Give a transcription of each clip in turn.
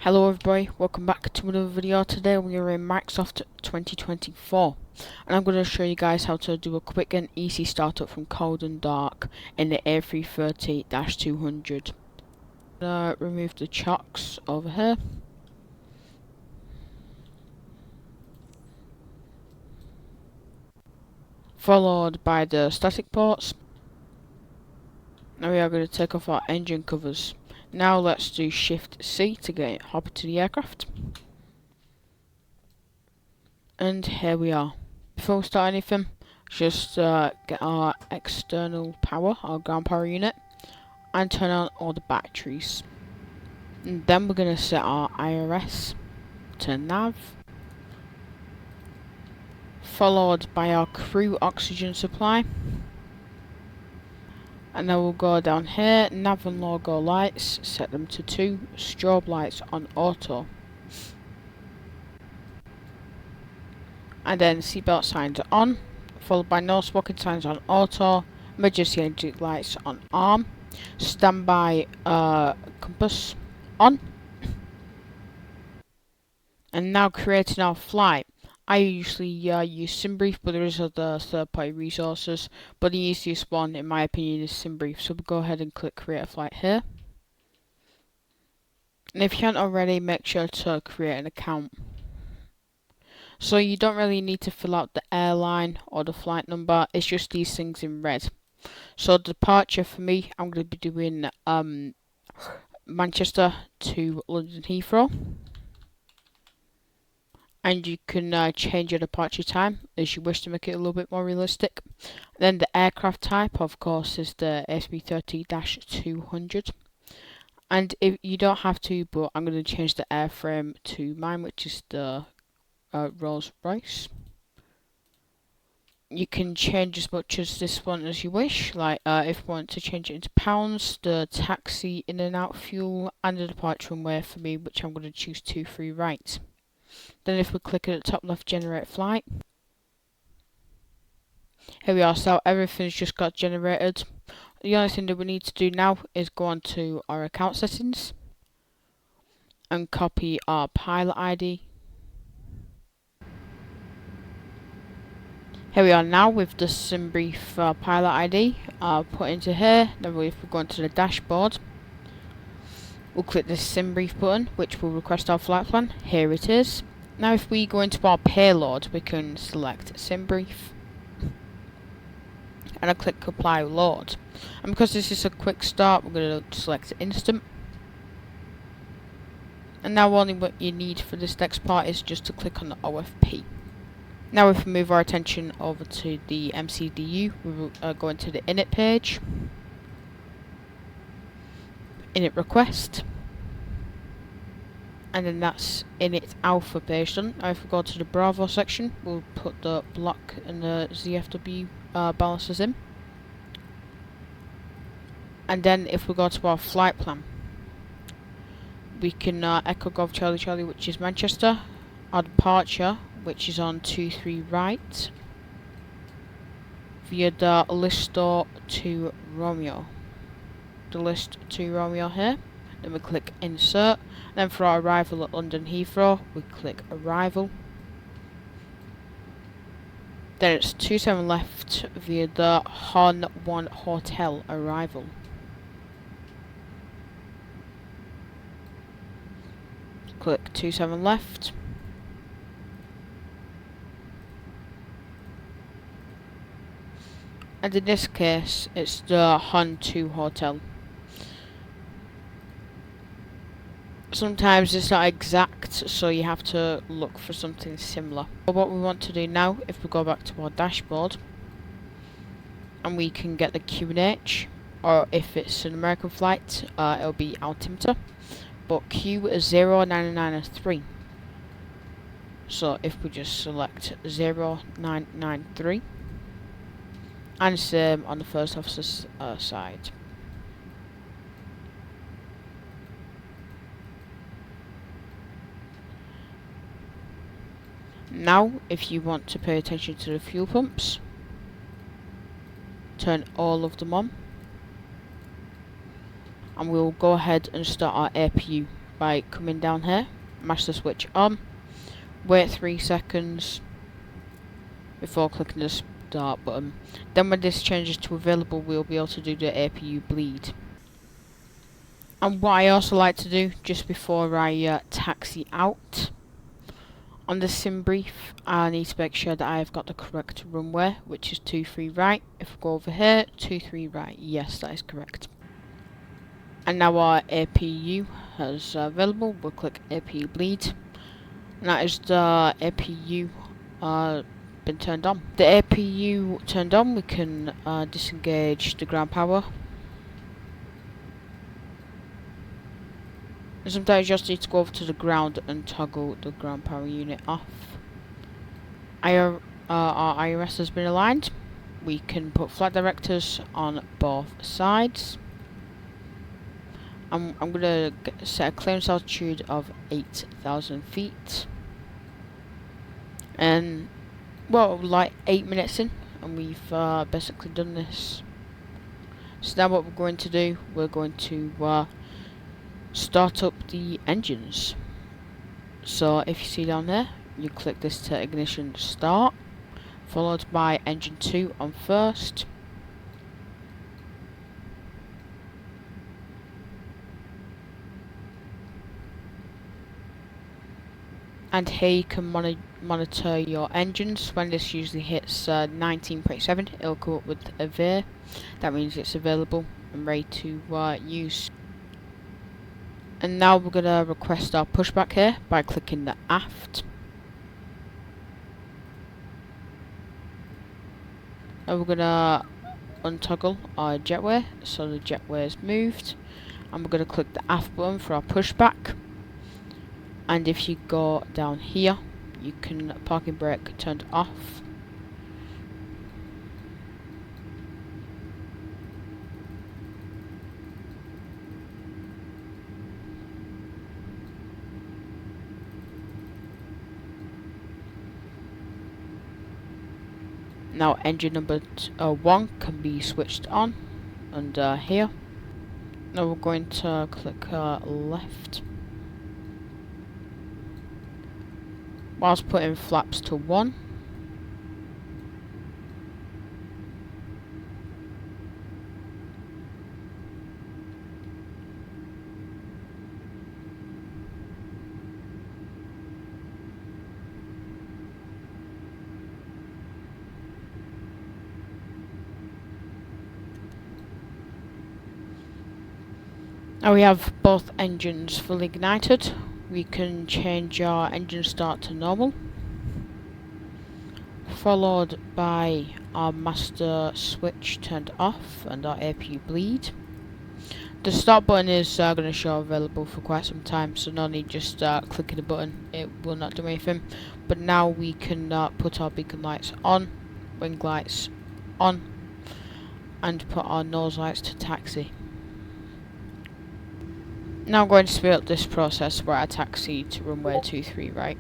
Hello everybody, welcome back to another video. Today we are in Microsoft 2024 and I'm going to show you guys how to do a quick and easy startup from cold and dark in the A330-200. Remove the chocks over here. Followed by the static ports. Now we are going to take off our engine covers. Now let's do Shift C to hop into the aircraft. And here we are. Before we start anything, just get our external power, our ground power unit, and turn on all the batteries. And then we're going to set our IRS to nav, followed by our crew oxygen supply. And then we'll go down here, nav and logo lights, set them to 2, strobe lights on auto. And then seatbelt signs on, followed by no smoking signs on auto, emergency exit lights on arm, standby compass on. And now creating our flight. I usually use SimBrief, but there is other third-party resources, but the easiest one in my opinion is SimBrief, so we'll go ahead and click create a flight here. And if you haven't already, make sure to create an account. So you don't really need to fill out the airline or the flight number, it's just these things in red. So departure for me, I'm going to be doing Manchester to London Heathrow. And you can change your departure time as you wish to make it a little bit more realistic. Then the aircraft type, of course, is the AS330-200. And if you don't have to, but I'm going to change the airframe to mine, which is the Rolls-Royce. You can change as much as this one as you wish, like if you want to change it into pounds, the taxi in and out fuel, and the departure runway for me, which I'm going to choose 23 right. Then if we click at the top left, generate flight. Here we are, so everything's just got generated. The only thing that we need to do now is go on to our account settings and copy our pilot ID. Here we are now with the SimBrief pilot ID put into here. Then if we go into the dashboard, we'll click the SimBrief button, which will request our flight plan. Here it is. Now if we go into our payload, we can select SimBrief and I click apply load. And because this is a quick start, we're going to select instant. And now only what you need for this next part is just to click on the OFP. Now if we move our attention over to the MCDU, we will go into the init page, init request, and then that's init alpha page done. Now if we go to the Bravo section, we'll put the block and the ZFW balances in. And then if we go to our flight plan, we can Echo Golf Charlie Charlie, which is Manchester, our departure, which is on 23 right, via the Listo to Romeo. The list to Romeo here. Then we click insert. And then for our arrival at London Heathrow, we click arrival. Then it's 27 left via the Hon 1 Hotel arrival. Click 27 left. And in this case, it's the Hon 2 Hotel. Sometimes it's not exact, so you have to look for something similar. But what we want to do now, if we go back to our dashboard, and we can get the QNH, or if it's an American flight, it'll be altimeter. But Q is 0993. So if we just select 0993. And same on the first officer's side. Now, if you want to pay attention to the fuel pumps, turn all of them on. And we'll go ahead and start our APU. by coming down here, mash the switch on, wait 3 seconds before clicking the start button. Then when this changes to available, we'll be able to do the APU bleed. And what I also like to do just before I taxi out, on the sim brief, I need to make sure that I've got the correct runway, which is 23 right. If we go over here, 23 right, yes, that is correct. And now our APU is available. We'll click APU bleed, and that is the APU been turned on. The APU turned on, we can disengage the ground power. And sometimes you just need to go over to the ground and toggle the ground power unit off. Our IRS has been aligned. We can put flight directors on both sides. I'm going to set a clearance altitude of 8,000 feet. And, well, like 8 minutes in, and we've basically done this. So now what we're going to do, we're going to start up the engines. So if you see down there, you click this to ignition start, followed by engine 2 on first. And here you can monitor your engines. When this usually hits 19.7, it'll come up with a V. That means it's available and ready to use. And now we're going to request our pushback here by clicking the aft. And we're going to untoggle our jetway, so the jetway is moved. And we're going to click the aft button for our pushback. And if you go down here, you can parking brake turned off. Now engine number 1 can be switched on, and here. Now we're going to click left. Whilst putting flaps to 1. Now we have both engines fully ignited. We can change our engine start to normal, followed by our master switch turned off and our APU bleed. The start button is going to show available for quite some time, so no need just clicking the button, it will not do anything. But now we can put our beacon lights on, wing lights on, and put our nose lights to taxi. Now I'm going to speed up this process where I taxi to runway 23 right.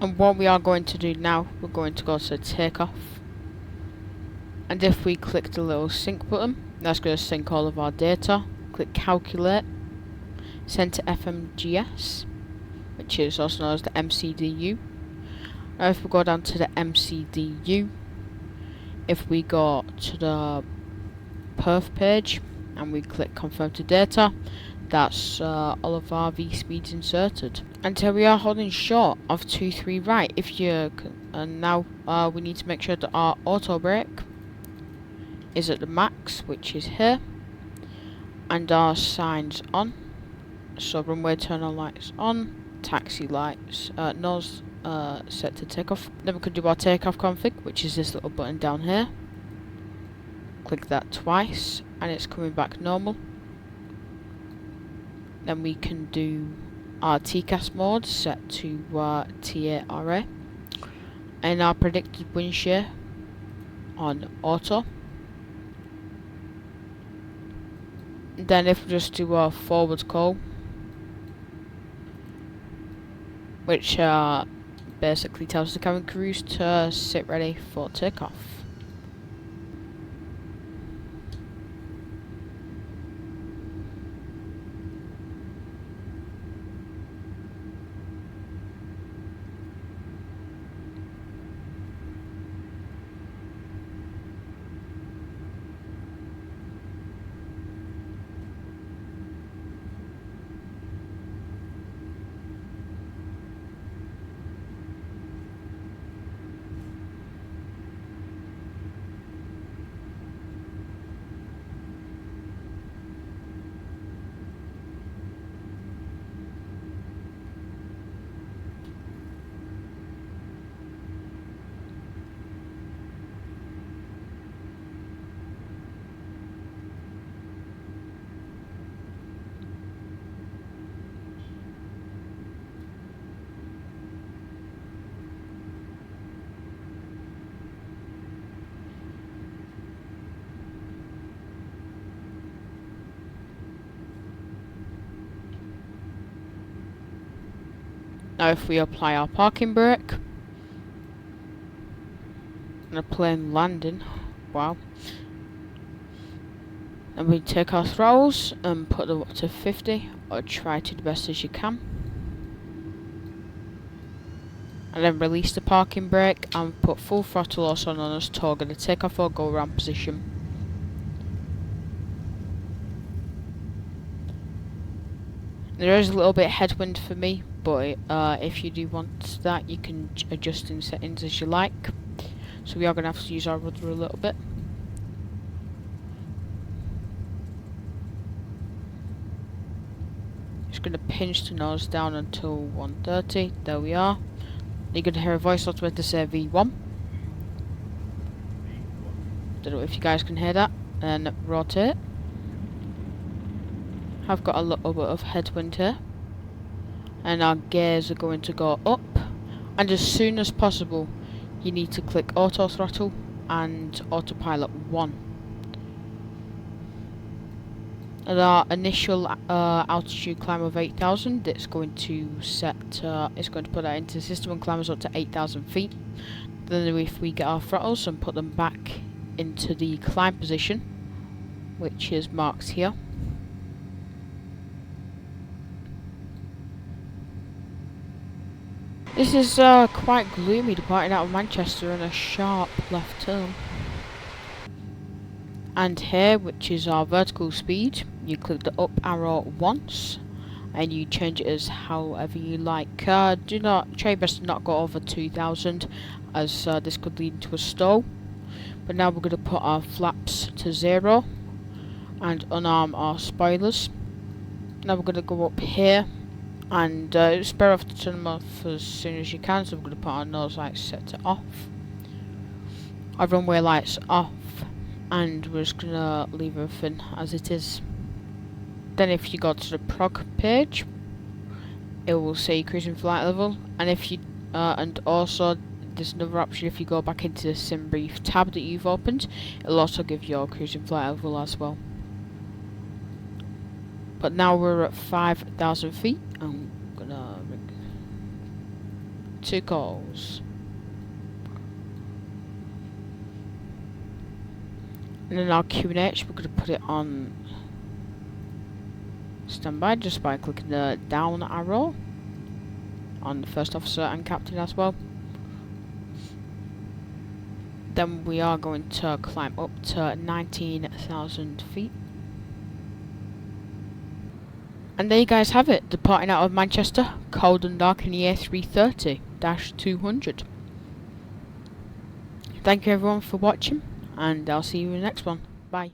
And what we are going to do now, we're going to go to takeoff. And if we click the little sync button, that's going to sync all of our data. Click calculate, send to FMGS, which is also known as the MCDU. Now if we go down to the MCDU, if we go to the perf page and we click confirm to data, that's all of our V speeds inserted. And here we are holding short of 23 right. If you and now we need to make sure that our auto brake is at the max, which is here, and our signs on. So runway turn on lights on, taxi lights, nose set to takeoff. Then we can do our takeoff config, which is this little button down here. Click that twice, and it's coming back normal. Then we can do our TCAS mode set to TA-RA. and our predicted wind shear on auto. Then if we just do a forward call, which basically tells the cabin crews to sit ready for takeoff. Now if we apply our parking brake and a plane landing, wow, and we take our throttles and put them up to 50, or try to the best as you can, and then release the parking brake and put full throttle, also known as toggle the takeoff or go around position. There is a little bit of headwind for me, but if you do want that, you can adjust in settings as you like. So we are going to have to use our rudder a little bit. Just going to pinch the nose down until 130. There we are. You're going to hear a voice automatically say V1. Don't know if you guys can hear that. And rotate. I've got a little bit of headwind here, and our gears are going to go up, and as soon as possible you need to click auto throttle and autopilot 1. At our initial altitude climb of 8,000, it's going to set it's going to put that into the system and climb us up to 8,000 feet. Then if we get our throttles and put them back into the climb position, which is marked here, this is quite gloomy, departing out of Manchester in a sharp left turn. And here, which is our vertical speed, you click the up arrow once, and you change it as however you like. Do not try your best to not go over 2,000, as this could lead to a stall. But now we're going to put our flaps to 0 and unarm our spoilers. Now we're going to go up here and spare off to turn them off as soon as you can. So we're going to put our nose lights set to off, our runway lights off, and we're just going to leave everything as it is. Then if you go to the prog page, it will say cruising flight level, and if you and also there's another option. If you go back into the sim brief tab that you've opened, it'll also give your cruising flight level as well. But now we're at 5,000 feet. I'm gonna make 2 calls. And then our QNH, we're gonna put it on standby just by clicking the down arrow on the first officer and captain as well. Then we are going to climb up to 19,000 feet. And there you guys have it, departing out of Manchester, cold and dark in the A330-200. Thank you everyone for watching, and I'll see you in the next one. Bye.